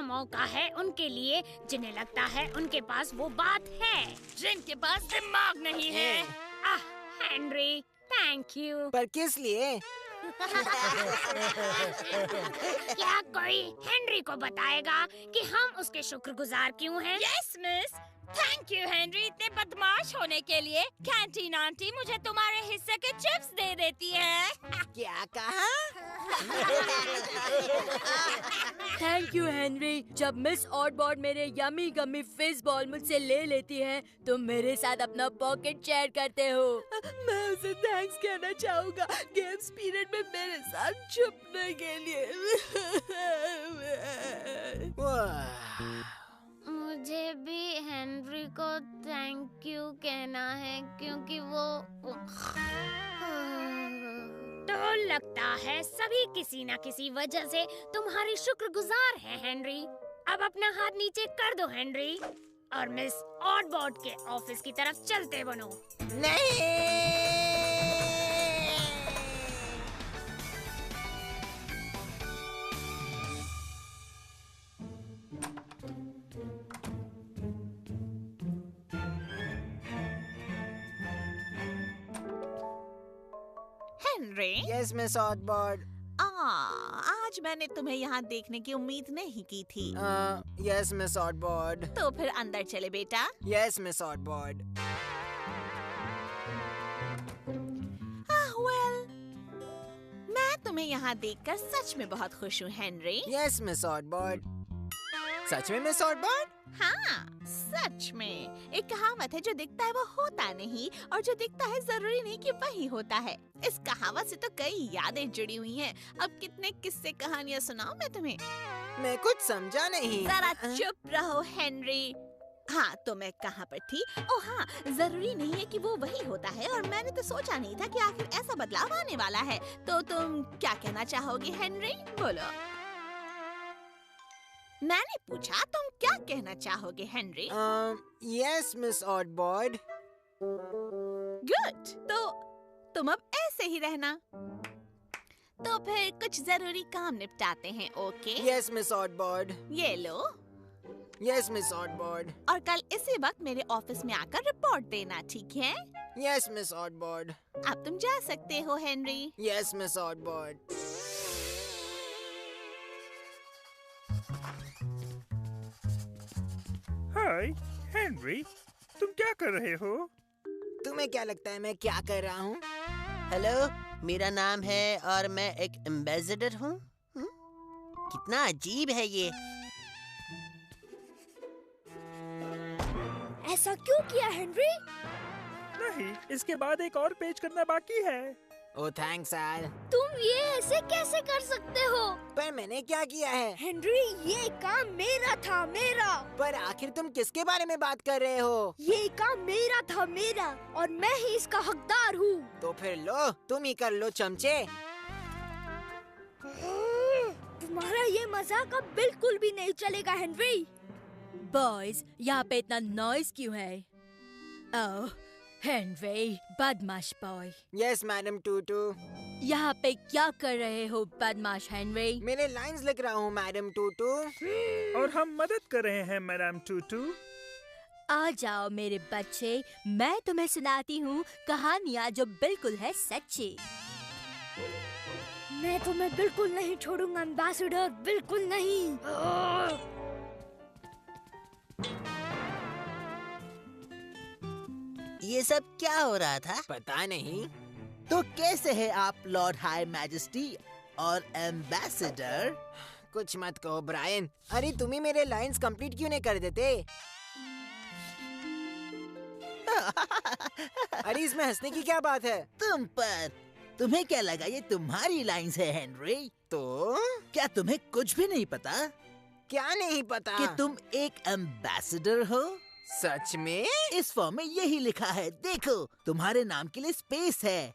मौका है उनके लिए जिन्हें लगता है उनके पास वो बात है जिनके पास दिमाग नहीं है। Henry, thank you. पर किस लिए? क्या कोई हेनरी को बताएगा कि हम उसके शुक्रगुजार क्यों हैं? Yes miss, thank you Henry इतने बदमाश होने के लिए। कैंटीन आंटी मुझे तुम्हारे हिस्से के चिप्स दे देती है। क्या कहा? Thank you Henry. जब मिस ऑडबॉर्ड मेरे यमी गमी फिज बॉल मुझसे ले लेती है, तुम मेरे साथ अपना पॉकेट शेयर करते हो। मैं उसे थैंक्स कहना चाहूँगा गेम्स पीरियड में मेरे साथ छुपने के लिए। मुझे भी हेनरी को थैंक यू कहना है क्योंकि वो तो लगता है सभी किसी न किसी वजह से तुम्हारी शुक्रगुजार हैं हेनरी। अब अपना हाथ नीचे कर दो हेनरी और मिस ऑडबॉर्ड के ऑफिस की तरफ चलते बनो। नहीं। Henry, yes miss Oddbod. आज मैंने तुम्हें यहाँ देखने की उम्मीद नहीं की थी। Yes miss Oddbod. तो फिर अंदर चले बेटा। Yes miss ऑडबॉर्ड। वेल, मैं तुम्हें यहाँ देखकर सच में बहुत खुश हूँ हेनरी। Yes miss Oddbod. सच में मिस ऑडबॉर्ड? हाँ, सच में। एक कहावत है जो दिखता है वो होता नहीं और जो दिखता है जरूरी नहीं कि वही होता है। इस कहावत से तो कई यादें जुड़ी हुई हैं। अब कितने किस्से कहानियाँ सुनाऊं मैं तुम्हें? मैं कुछ समझा नहीं। जरा चुप रहो हेनरी। हाँ, तो मैं कहाँ पर थी? ओह हाँ, जरूरी नहीं है कि वो वही होता है और मैंने तो सोचा नहीं था कि आखिर ऐसा बदलाव आने वाला है। तो तुम क्या कहना चाहोगे हेनरी? बोलो। मैंने पूछा तुम क्या कहना चाहोगे Henry? Yes miss Oddbod. Good, तो तुम अब ऐसे ही रहना। तो फिर कुछ जरूरी काम निपटाते हैं, ओके? Yes miss ऑडबॉर्ड। ये लो। Yes miss ऑडबॉर्ड। और कल इसी वक्त मेरे ऑफिस में आकर रिपोर्ट देना, ठीक है? Yes miss Oddbod. अब तुम जा सकते हो Henry. Yes miss Oddbod. Hi Henry, तुम क्या कर रहे हो? तुम्हें क्या लगता है मैं क्या कर रहा हूँ? हेलो, मेरा नाम है और मैं एक एम्बेसडर हूँ। कितना अजीब है ये। ऐसा क्यों किया हेनरी? नहीं, इसके बाद एक और पेज करना बाकी है। ओह थैंक्स यार। तुम ये ऐसे कैसे कर सकते हो? पर मैंने क्या किया है? हेनरी, ये काम मेरा था, मेरा। पर आखिर तुम किसके बारे में बात कर रहे हो? ये काम मेरा था, मेरा, और मैं ही इसका हकदार हूँ। तो फिर लो, तुम ही कर लो चमचे। तुम्हारा ये मजाक अब बिल्कुल भी नहीं चलेगा हेनरी। बॉयज, यहाँ पे इतना नॉइज क्यों है? ओह हेनरी, बदमाश बॉय। Yes madam Tutu. यहाँ पे क्या कर रहे हो बदमाश हेनरी? मेरे लाइंस लिख रहा हूँ मैडम टूटू। और हम मदद कर रहे हैं मैडम टूटू। आ जाओ मेरे बच्चे, मैं तुम्हें सुनाती हूँ कहानियाँ जो बिल्कुल है सच्ची। मैं तुम्हें बिल्कुल नहीं छोड़ूंगा एम्बेसडर, बिल्कुल नहीं। ये सब क्या हो रहा था? पता नहीं। तो कैसे है आप लॉर्ड हाई मैजेस्टी और एम्बेसडर? कुछ मत कहो ब्रायन। अरे तुम ही मेरे लाइंस कंप्लीट क्यों नहीं कर देते? अरे इसमें हंसने की क्या बात है? तुम्हें क्या लगा ये तुम्हारी लाइंस है हेनरी? तो क्या तुम्हें कुछ भी नहीं पता क्या नहीं पता कि तुम एक एम्बेसडर हो? सच में? इस फॉर्म में यही लिखा है, देखो, तुम्हारे नाम के लिए स्पेस है।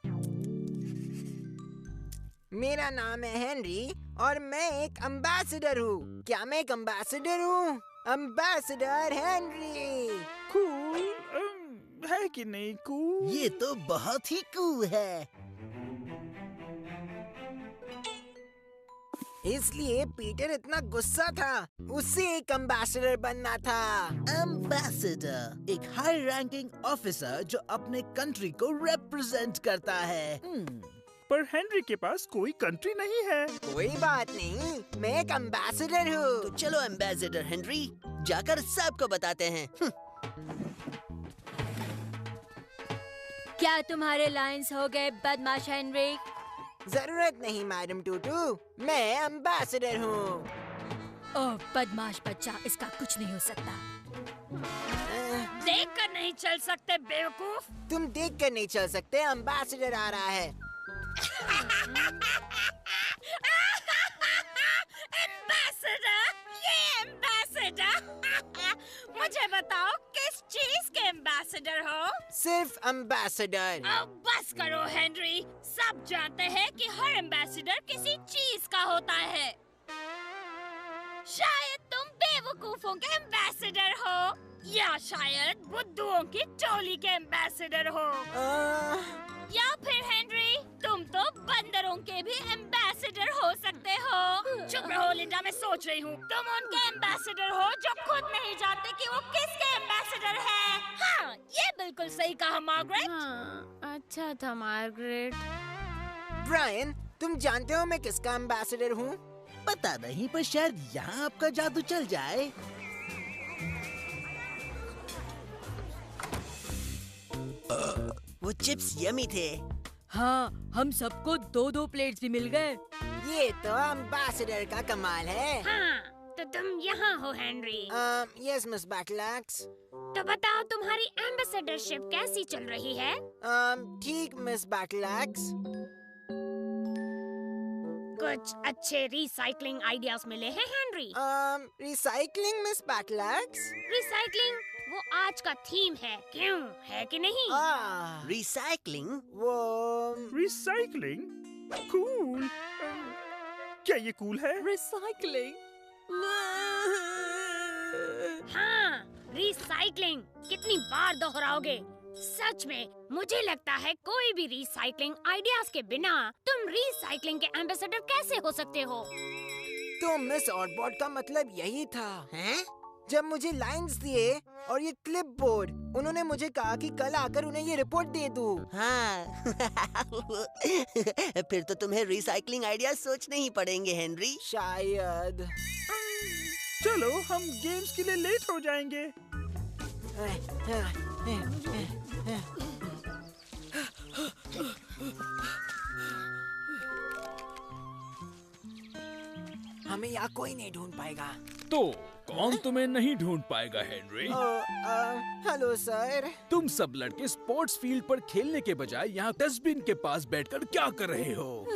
मेरा नाम है हेनरी और मैं एक एम्बेसडर हूँ। क्या मैं एक एम्बेसडर हूँ? Ambassador Henry. कूल है कि नहीं कूल? ये तो बहुत ही कूल है। इसलिए पीटर इतना गुस्सा था। उसे एक एम्बेसडर बनना था। एम्बेसडर एक हाई रैंकिंग ऑफिसर जो अपने कंट्री को रिप्रेजेंट करता है। पर हेनरी के पास कोई कंट्री नहीं है। कोई बात नहीं, मैं एक एम्बेसडर तो हूँ। चलो एम्बेसडर हेनरी, जाकर सबको बताते हैं। क्या तुम्हारे लाइंस हो गए बदमाश हेनरी? जरूरत नहीं मैडम टूटू, मैं एम्बेसडर हूँ। ओह बदमाश बच्चा, इसका कुछ नहीं हो सकता। देख कर नहीं चल सकते बेवकूफ। तुम देख कर नहीं चल सकते, एम्बेसडर आ रहा है। एम्बेसडर, ये एम्बेसडर। मुझे बताओ किस चीज के एम्बेसडर हो? सिर्फ एम्बेसडर। अब बस करो हेनरी, सब जानते हैं कि हर एम्बेसडर किसी चीज का होता है। शायद तुम बेवकूफों के एम्बेसडर हो, या शायद बुद्धुओं की टोली के एम्बेसडर हो, या फिर हेनरी तुम तो बंदरों के भी एम्बेसडर हो सकते हो। चुप रहो लिंडा, मैं सोच रही हूँ। तुम उनके एम्बेसडर हो जो खुद नहीं जानते कि वो किसके एम्बेसडर है। हाँ, ये बिल्कुल सही कहा मार्गरेट। हाँ, अच्छा था मार्गरेट। ब्रायन, तुम जानते हो मैं किसका एम्बेसडर हूँ? पता नहीं, पर शायद यहाँ आपका जादू चल जाए। वो चिप्स यमी थे। हाँ, हम सबको 2-2 प्लेट्स भी मिल गए। ये तो एम्बेसडर का कमाल है। हाँ, तो तुम यहाँ हो हेनरी। Yes miss बैटलैक्स। तो बताओ तुम्हारी एम्बेसडरशिप कैसी चल रही है? ठीक मिस बैटलैक्स। कुछ अच्छे रिसाइकलिंग आइडियाज मिले हैं Henry? Recycling miss Battleaxe. Recycling वो आज का थीम है, क्यों है कि नहीं? रिसाइकलिंग? वो रिसाइकलिंग? कूल। क्या ये कूल है? रिसाइकलिंग? हाँ, रिसाइकलिंग। कितनी बार दोहराओगे? सच में मुझे लगता है कोई भी रिसाइकलिंग आइडियाज के बिना तुम रिसाइकलिंग के एम्बेसडर कैसे हो सकते हो? तो मिस ऑटबॉट का मतलब यही था। हैं? जब मुझे लाइंस दिए और ये क्लिप बोर्ड, उन्होंने मुझे कहा कि कल आकर उन्हें ये रिपोर्ट दे दूं। हाँ। फिर तो तुम्हें रिसाइकलिंग आइडिया सोचने ही पड़ेंगे हेनरी। शायद। चलो हम गेम्स के लिए लेट हो जाएंगे। हमें यहाँ कोई नहीं ढूंढ पाएगा। तो कौन तुम्हें नहीं ढूंढ पाएगा हेनरी? Hello sir. तुम सब लड़के स्पोर्ट्स फील्ड पर खेलने के बजाय यहाँ डस्टबिन के पास बैठकर क्या कर रहे हो?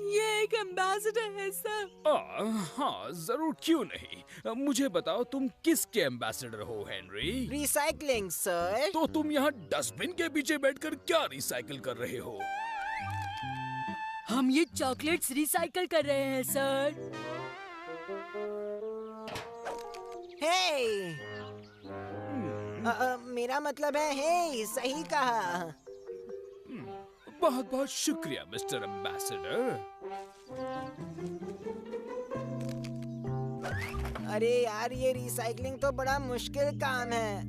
ये एक एम्बेसडर है सर। हाँ जरूर, क्यों नहीं। मुझे बताओ तुम किसके एम्बेसडर हो हेनरी? Recycling sir. तो तुम यहाँ डस्टबिन के पीछे बैठकर क्या रिसाइकिल कर रहे हो? हम ये चॉकलेट्स रिसाइकिल कर रहे हैं सर। हे, मेरा मतलब है हे, सही कहा। बहुत बहुत शुक्रिया मिस्टर एम्बेसडर। अरे यार, ये रिसाइकलिंग तो बड़ा मुश्किल काम है।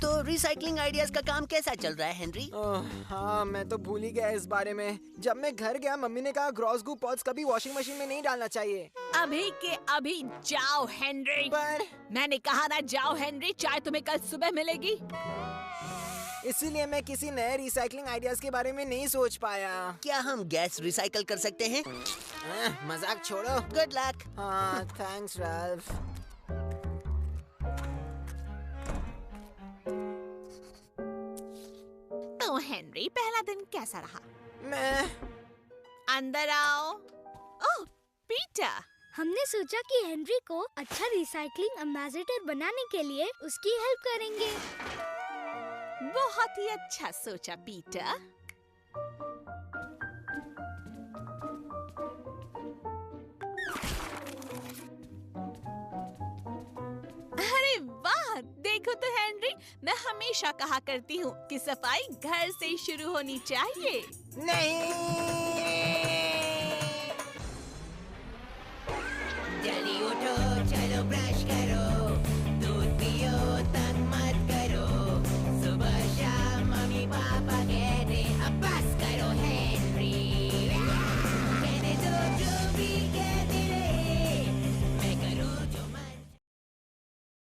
तो रिसाइकलिंग आइडियाज का काम कैसा चल रहा है हेनरी? हाँ, मैं तो भूल ही गया इस बारे में। जब मैं घर गया, मम्मी ने कहा ग्रॉस गू पॉट्स कभी वॉशिंग मशीन में नहीं डालना चाहिए। अभी के अभी जाओ हेनरी। पर मैंने कहा ना जाओ हेनरी, चाय तुम्हें कल सुबह मिलेगी। इसीलिए मैं किसी नए रिसाइकलिंग आइडियाज के बारे में नहीं सोच पाया। क्या हम गैस रिसाइकल कर सकते हैं? मजाक छोड़ो। Good luck. हाँ, थैंक्स राल्फ। तो हेनरी, पहला दिन कैसा रहा? मैं अंदर आओ। ओह पीटर, हमने सोचा कि हेनरी को अच्छा रिसाइकलिंग एम्बेसडर बनाने के लिए उसकी हेल्प करेंगे। बहुत ही अच्छा सोचा पीटर। अरे वाह, देखो देखो तो हेनरी, मैं हमेशा कहा करती हूँ कि सफाई घर से शुरू होनी चाहिए। नहीं।